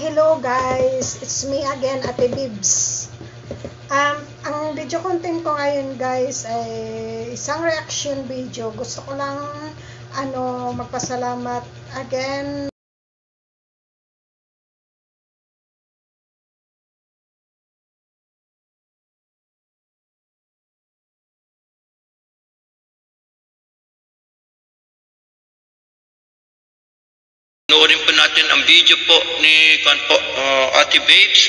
Hello guys, it's me again, Ate Bibs. Ang video content ko ngayon guys ay isang reaction video. Gusto ko lang magpasalamat again. Noorin po natin ang video po ni Ate Babes.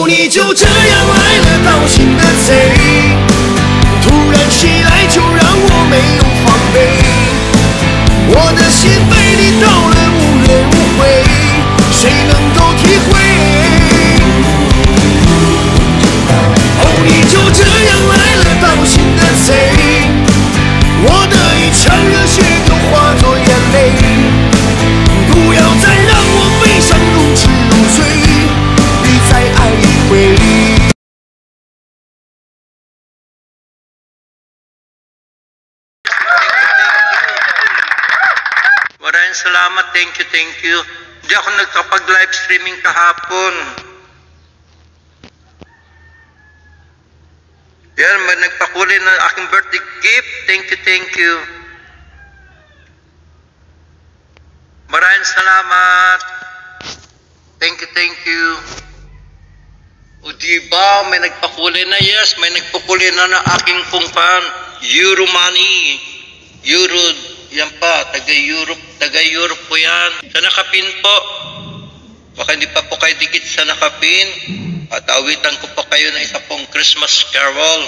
你就这样来了，盗心的贼，突然袭来就让我没有防备，我的心被你盗了无怨无悔，谁能够体会？哦，你就这样来了，盗心的贼，我的一腔热血都化作眼泪，不要再让我悲伤如痴如醉。再爱一回。Maraming salamat, thank you. Hindi ako nagkapag-live streaming kahapon. Yan, may nagpakuli ng aking birthday gift. Thank you. Maraming salamat. Thank you. O diba, may nagpakuli na, yes, may nagpakuli na ng aking pungpan. Euro money. Euro, yan pa, taga-Europe po yan. Sa nakapin po. Baka hindi pa po kayo dikit sa nakapin. At awitan ko po kayo ng isa pong Christmas carol.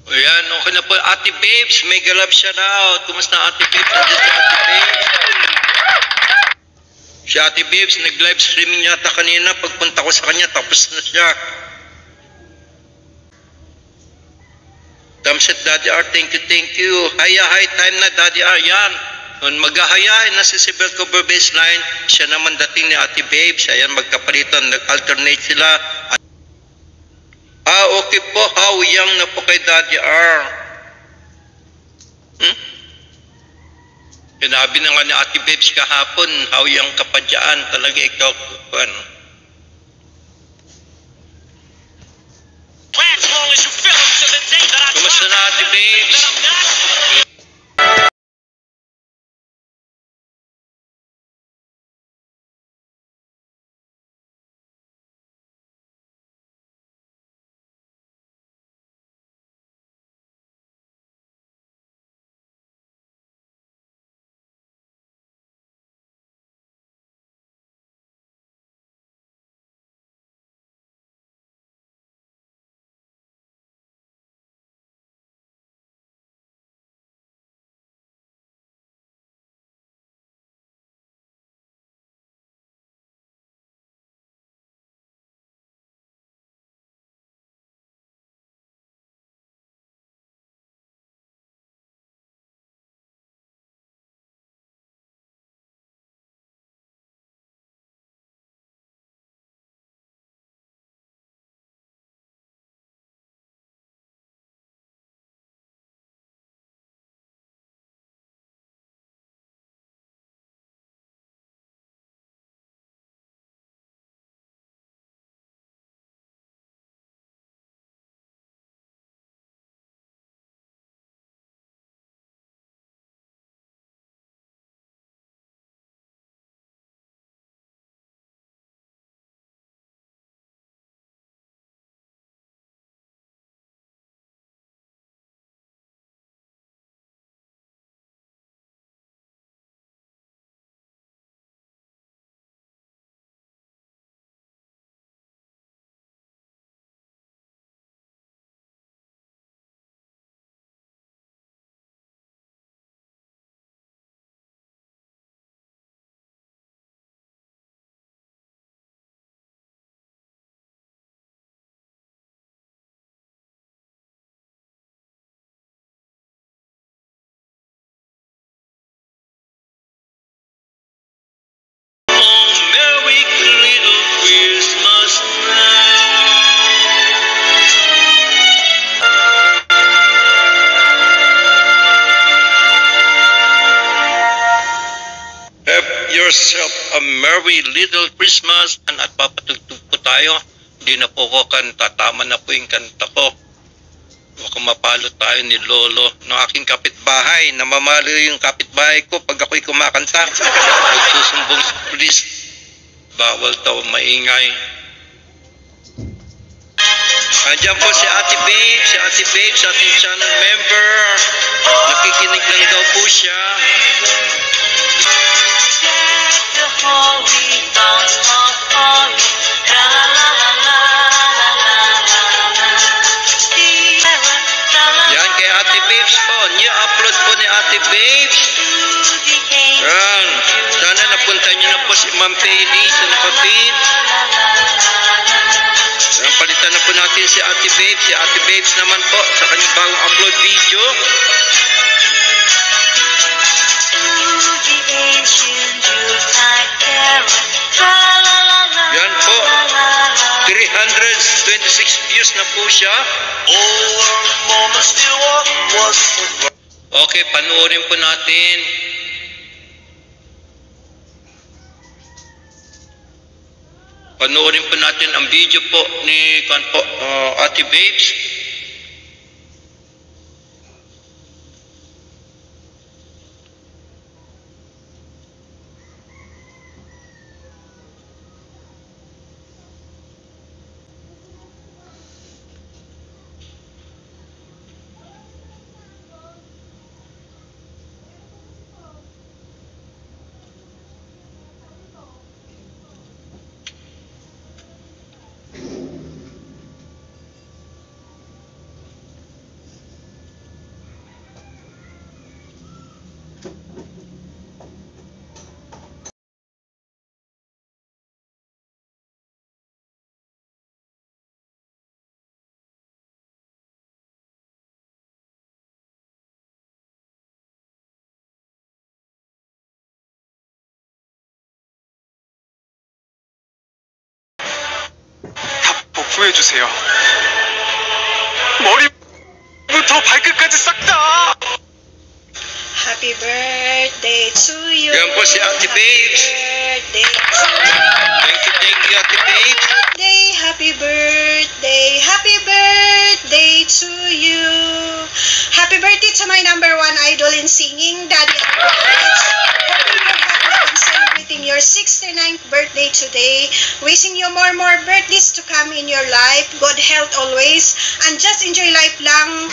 O yan, okay na po. Ate Babes, may galab siya now. Kumusta Ate Babes? Nandiyan si Ate Babes. Si Ate Babes, nag-live streaming yata kanina. Pagpunta ko sa kanya, tapos na siya. Damset, Daddy R, thank you. High time na, Daddy R, yan. Maghahayain na si Sibel Cover Baseline. Siya naman dating ni Ate Babes. Ayan, magkapalitan, nag-alternate sila. Okay po, hawiyang na po kay Daddy R. Sinabi na nga ni Ate Babes kahapon, hawiyang ka pa dyan, talaga ikaw, Kumusta na Ate Babes? yourself a Merry Little Christmas. At papatugtog po tayo. Hindi na po ko kanta. Tama na po yung kanta ko. Baka mapalo tayo ni Lolo ng aking kapitbahay. Namamalo yung kapitbahay ko pag ako'y kumakanta. Magsusumbong sa pulis. Bawal daw maingay. Andiyan po si Ate Babe, sa ating channel member. Nakikinig lang daw po siya. Yan kay Ate Babes po. New upload po ni Ate Babes. Yan. Sana napunta niyo na po si Ma'am Paylee sa nakapin. Yan, palitan na po natin si Ate Babes. Si Ate Babes naman po sa kanyang bagong upload video. Yan po. 326 views na po siya. Okay, panoorin po natin. Panoorin po natin ang video po ni Ate Babes. 복구해주세요. 머리부터 발끝까지 싹 다! Happy birthday to you. Yan po si Ate Babes. Birthday to you. Thank you Ate Babes. Happy birthday, happy birthday to you. Happy birthday to my number one idol in singing, Daddy Uncle Fritz. Hoping you're happy and celebrating your 69th birthday today. Wishing you more birthdays to come in your life. Good health always. And just enjoy life lang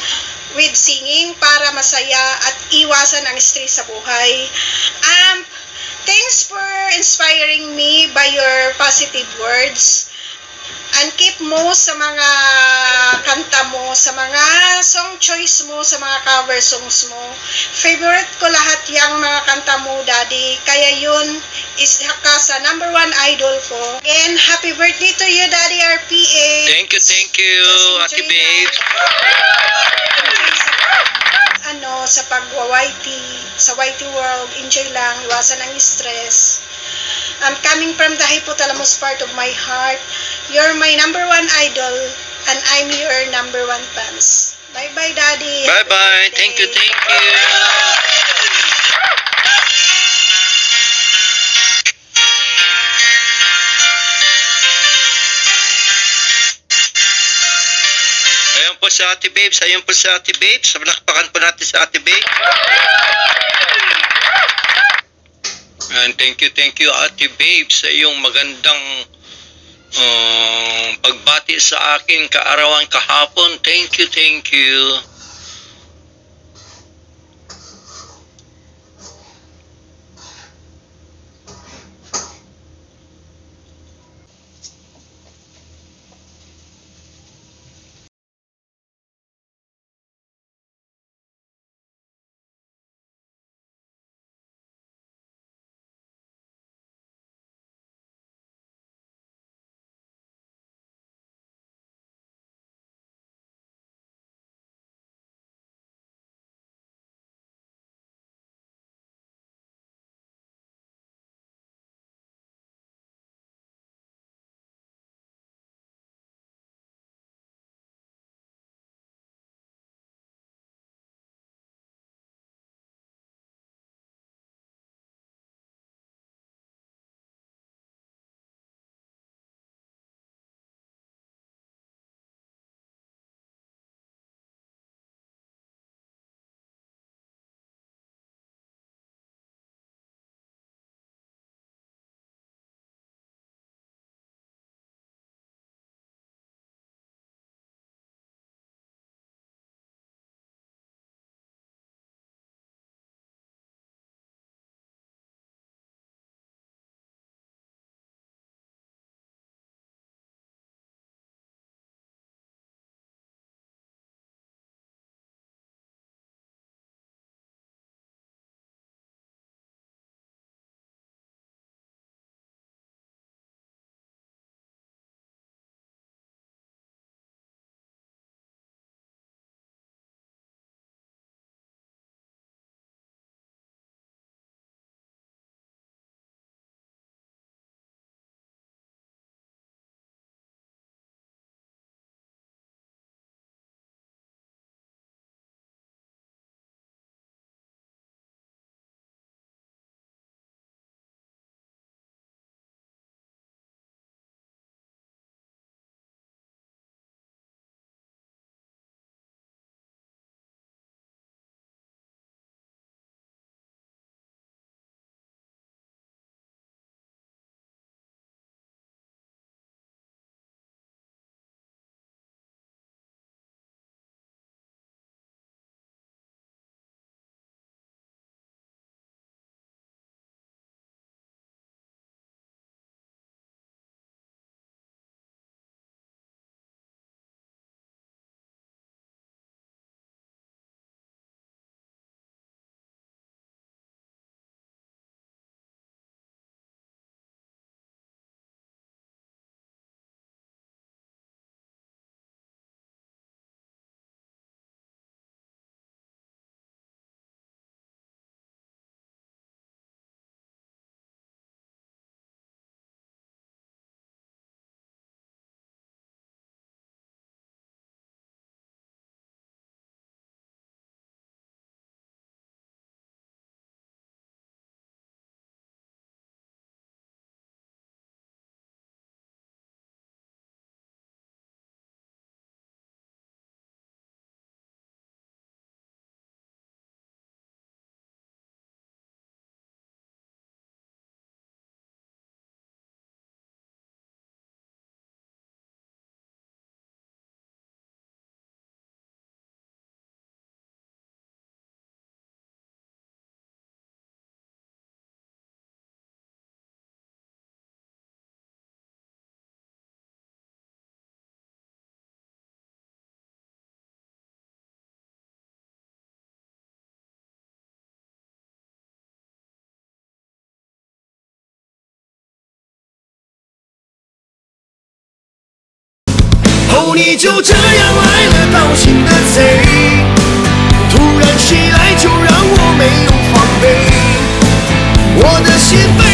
with singing para masaya at iwasan ang stress sa buhay. Thanks for inspiring me by your positive words. And keep mo sa mga kanta mo, sa mga song choice mo, sa mga cover songs mo. Favorite ko lahat yung mga kanta mo, Daddy. Kaya yun, isa ka sa number one idol ko. And happy birthday to you, Daddy RPA. Thank you, Ate Babes. Sa pag-YT, sa YT world, enjoy lang, iwasan ang stress. I'm coming from the hypothalamus part of my heart. You're my number one idol, and I'm your number one fans. Bye-bye, Daddy. Bye-bye. Thank you. Ayan po si Ate Babes. Palakpakan po natin si Ate Babes. And thank you Ate Babes sa iyong magandang pagbati sa akin kaarawan kahapon. Thank you. 哦，你就这样来了，盗心的贼，突然袭来就让我没有防备，我的心扉。